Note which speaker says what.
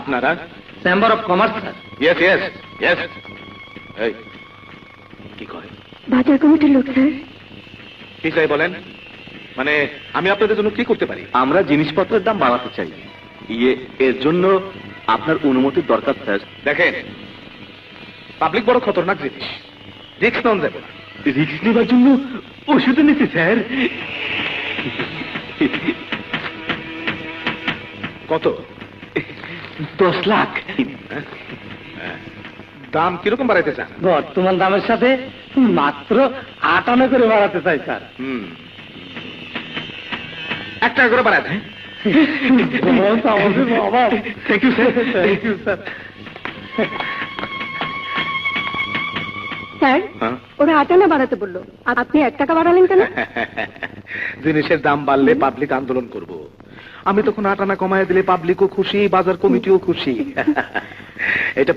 Speaker 1: আপনারা?
Speaker 2: Chamber of commerce sir.
Speaker 1: Yes yes yes. এই কি করে?
Speaker 3: বাজার কমিটির লোক স্যার।
Speaker 1: কি চাই বলেন? মানে আমি আপনাদের জন্য কি করতে পারি?
Speaker 4: আমরা জিনিসপত্রের দাম বাড়াতে চাই, এর জন্য আপনার অনুমতির দরকার স্যার।
Speaker 1: দেখেন, পাবলিক বড় খতরনাক জিনিস, রিস্ক নেওয়া যাবে না।
Speaker 4: রিস্ক নেবার জন্য ওষুধ নিচ্ছি স্যার।
Speaker 1: কত?
Speaker 4: 10 লাখ।
Speaker 1: দাম কিরকম বাড়াইতে চান?
Speaker 2: বর্তমান দামের সাথে মাত্র 58 করে বাড়াতে চাই স্যার।
Speaker 1: 1 টাকা করে বাড়ায় দেন।
Speaker 2: Thank you sir. Thank you sir.
Speaker 3: Sir, ওরা 8 আনা বাড়াতে বললো, আর আপনি 1 টাকা বাড়ালেন কেন?
Speaker 1: জিনিসের দাম বাড়লে পাবলিক আন্দোলন করব, আমি তখন 8 আনা কমায় দিলে পাবলিকও খুশি, বাজার কমিটিও খুশি। এটা